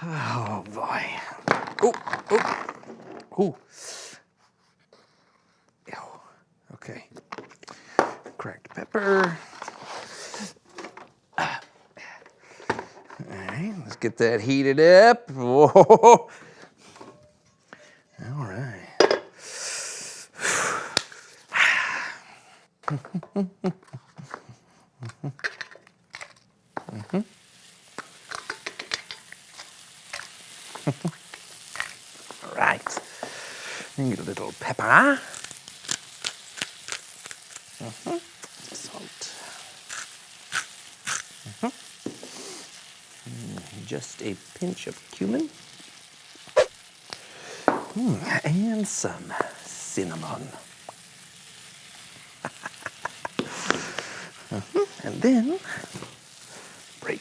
Oh boy. Oh, oh, oh. Ew. Okay. Cracked pepper. All right, let's get that heated up. Whoa. All right. All right. Need a little pepper. Salt. Just a pinch of cumin. And some cinnamon. And then break.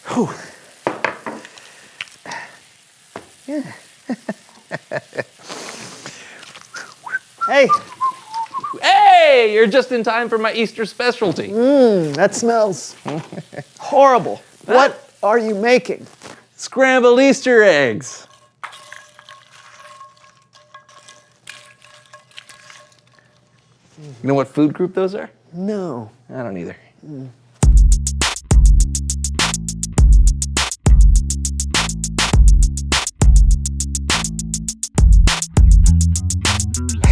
Whew. Yeah. Hey, Hey, you're just in time for my Easter specialty. that smells horrible. What are you making? Scrambled Easter eggs. You know what food group those are? No. I don't either.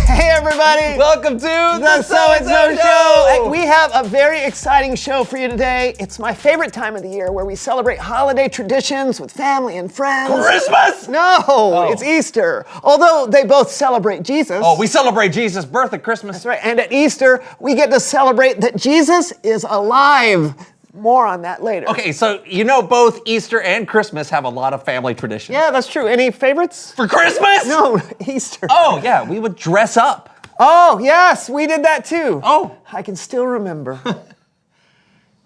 Hey, everybody. Welcome to The So and So Show. Hey, we have a very exciting show for you today. It's my favorite time of the year where we celebrate holiday traditions with family and friends. Christmas! No, it's Easter. Although they both celebrate Jesus. Oh, we celebrate Jesus' birth at Christmas. That's right. And at Easter, we get to celebrate that Jesus is alive. More on that later. Okay, so you know both Easter and Christmas have a lot of family traditions. Yeah, that's true. Any favorites? For Christmas? No, Easter. Oh, yeah, we would dress up. Oh, yes, we did that too. Oh. I can still remember.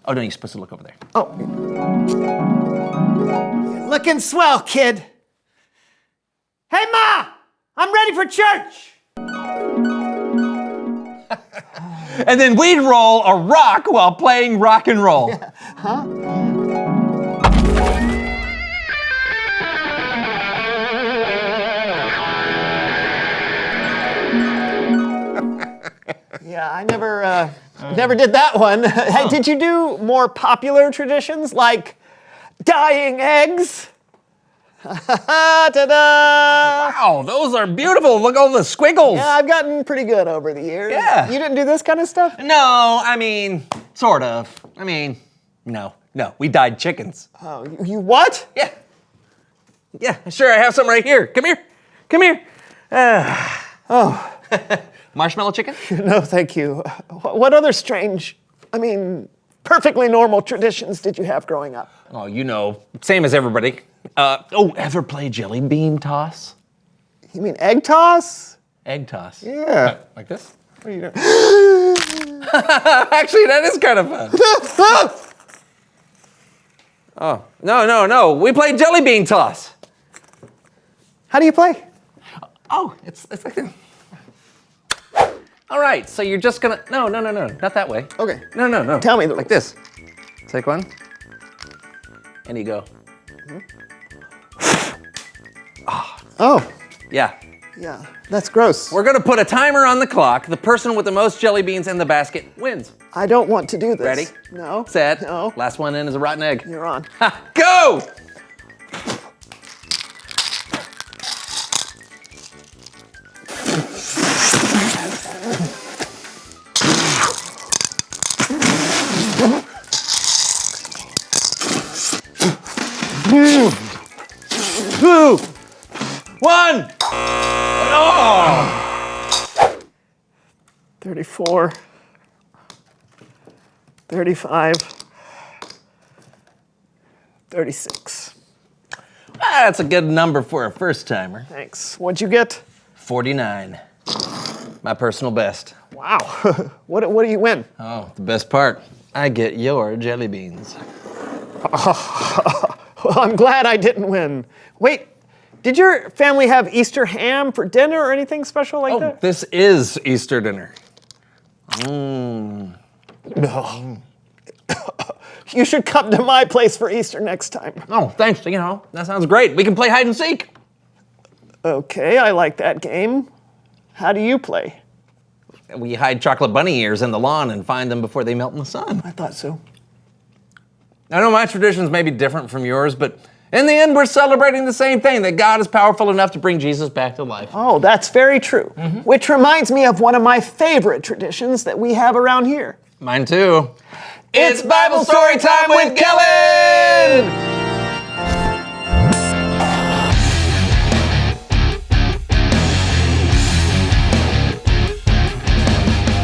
Oh, no, you're supposed to look over there. Oh. Looking swell, kid. Hey, Ma! I'm ready for church! And then we'd roll a rock while playing rock and roll. Yeah, I never did that one. Hey, did you do more popular traditions like dyeing eggs? Ta-da! Wow, those are beautiful. Look at all the squiggles. Yeah, I've gotten pretty good over the years. Yeah. You didn't do this kind of stuff? No, I mean, sort of. I mean, no, we dyed chickens. Oh, you what? Yeah. Yeah, sure, I have some right here. Come here. Marshmallow chicken? No, thank you. What other strange, perfectly normal traditions did you have growing up? Oh, you know, same as everybody. Ever play jelly bean toss? You mean egg toss? Egg toss. Yeah. Like this? What are you doing? Actually, that is kind of fun. Oh, no. We played jelly bean toss. How do you play? Oh, it's like this. All right, so you're just gonna, no, not that way. Okay. No. Tell me the like rules. this. Take one, and you go. Oh, Yeah. yeah. That's gross. We're gonna put a timer on the clock. The person with the most jelly beans in the basket wins. I don't want to do this. Ready? No. Set. No. Last one in is a rotten egg. You're on. Ha, go! Two, one. Oh! 34, 35, 36. That's a good number for a first timer. Thanks. What'd you get? 49. My personal best. Wow. What do you win? Oh, the best part. I get your jelly beans. Well, I'm glad I didn't win. Wait, did your family have Easter ham for dinner or anything special like Oh, that? this is Easter dinner. No. You should come to my place for Easter next time. Oh, thanks. That sounds great. We can play hide and seek. Okay, I like that game. How do you play? We hide chocolate bunny ears in the lawn and find them before they melt in the sun. I thought so. I know my traditions may be different from yours, but in the end, we're celebrating the same thing, that God is powerful enough to bring Jesus back to life. Oh, that's very true. Which reminds me of one of my favorite traditions that we have around here. Mine too. It's Bible story time with Kellen!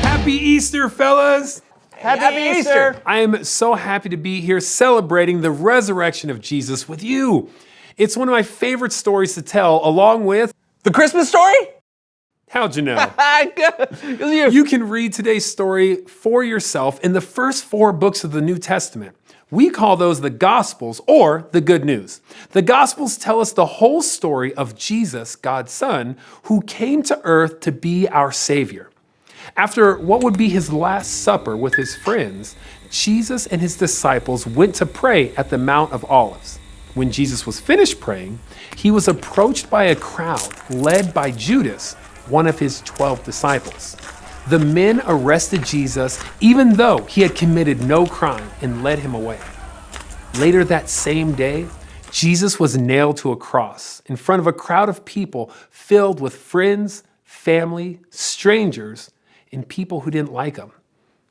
Happy Easter, fellas! Happy Easter! I am so happy to be here celebrating the resurrection of Jesus with you. It's one of my favorite stories to tell, along with... The Christmas story? How'd you know? you. You can read today's story for yourself in the first 4 books of the New Testament. We call those the Gospels, or the Good News. The Gospels tell us the whole story of Jesus, God's Son, who came to earth to be our Savior. After what would be his last supper with his friends, Jesus and his disciples went to pray at the Mount of Olives. When Jesus was finished praying, he was approached by a crowd led by Judas, one of his 12 disciples. The men arrested Jesus even though he had committed no crime and led him away. Later that same day, Jesus was nailed to a cross in front of a crowd of people filled with friends, family, strangers, and people who didn't like him.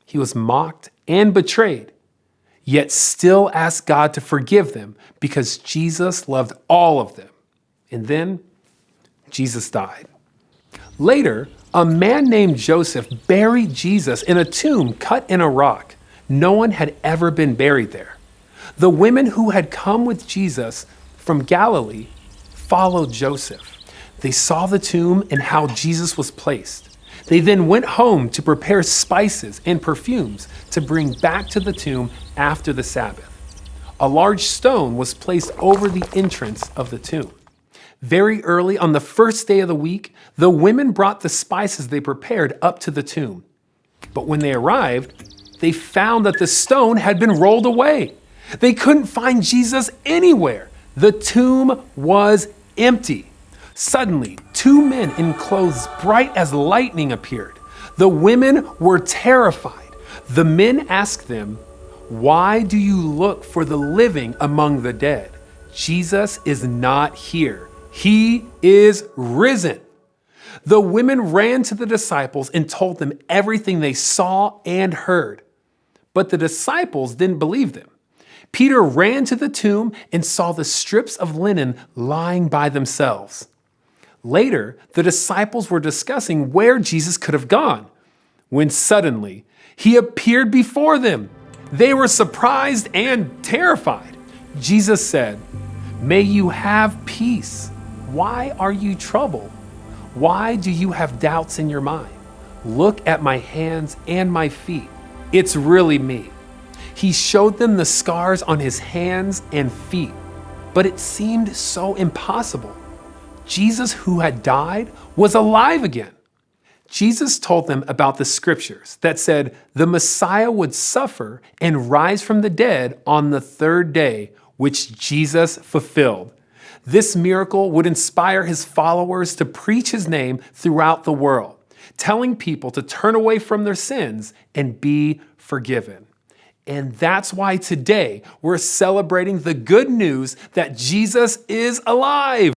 He was mocked and betrayed, yet still asked God to forgive them because Jesus loved all of them. And then Jesus died. Later, a man named Joseph buried Jesus in a tomb cut in a rock. No one had ever been buried there. The women who had come with Jesus from Galilee followed Joseph. They saw the tomb and how Jesus was placed. They then went home to prepare spices and perfumes to bring back to the tomb after the Sabbath. A large stone was placed over the entrance of the tomb. Very early on the first day of the week, the women brought the spices they prepared up to the tomb. But when they arrived, they found that the stone had been rolled away. They couldn't find Jesus anywhere. The tomb was empty. Suddenly, 2 men in clothes bright as lightning appeared. The women were terrified. The men asked them, "Why do you look for the living among the dead? Jesus is not here. He is risen." The women ran to the disciples and told them everything they saw and heard. But the disciples didn't believe them. Peter ran to the tomb and saw the strips of linen lying by themselves. Later, the disciples were discussing where Jesus could have gone, when suddenly he appeared before them. They were surprised and terrified. Jesus said, "May you have peace. Why are you troubled? Why do you have doubts in your mind? Look at my hands and my feet. It's really me." He showed them the scars on his hands and feet, but it seemed so impossible. Jesus, who had died, was alive again. Jesus told them about the scriptures that said the Messiah would suffer and rise from the dead on the 3rd day, which Jesus fulfilled. This miracle would inspire his followers to preach his name throughout the world, telling people to turn away from their sins and be forgiven. And that's why today we're celebrating the good news that Jesus is alive.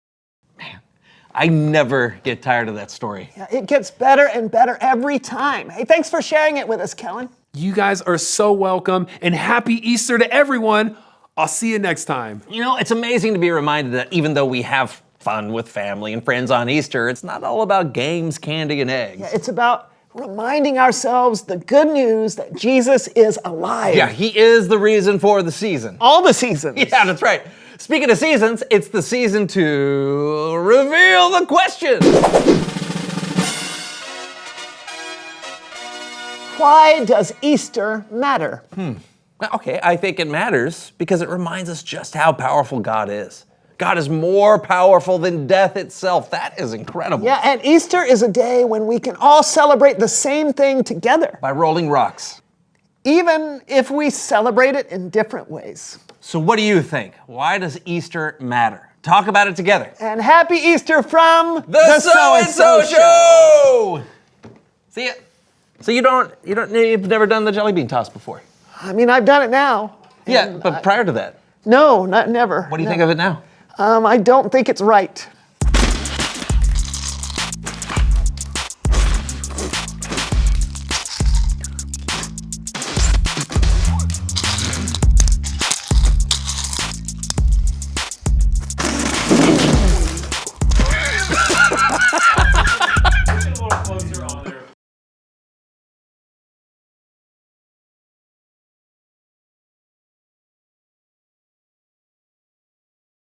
I never get tired of that story. Yeah, it gets better and better every time. Hey, thanks for sharing it with us, Kellen. You guys are so welcome, and happy Easter to everyone. I'll see you next time. It's amazing to be reminded that even though we have fun with family and friends on Easter, it's not all about games, candy, and eggs. Yeah, it's about reminding ourselves the good news that Jesus is alive. Yeah, he is the reason for the season. All the seasons. Yeah, that's right. Speaking of seasons, it's the season to reveal the question. Why does Easter matter? Okay, I think it matters because it reminds us just how powerful God is. God is more powerful than death itself. That is incredible. Yeah, and Easter is a day when we can all celebrate the same thing together. By rolling rocks. even if we celebrate it in different ways. So what do you think? Why does Easter matter? Talk about it together. And happy Easter from The So-and-So Show! See ya. So you've never done the jelly bean toss before? I mean, I've done it now. Yeah, but prior to that, No, never. what do you think of it now? I don't think it's right.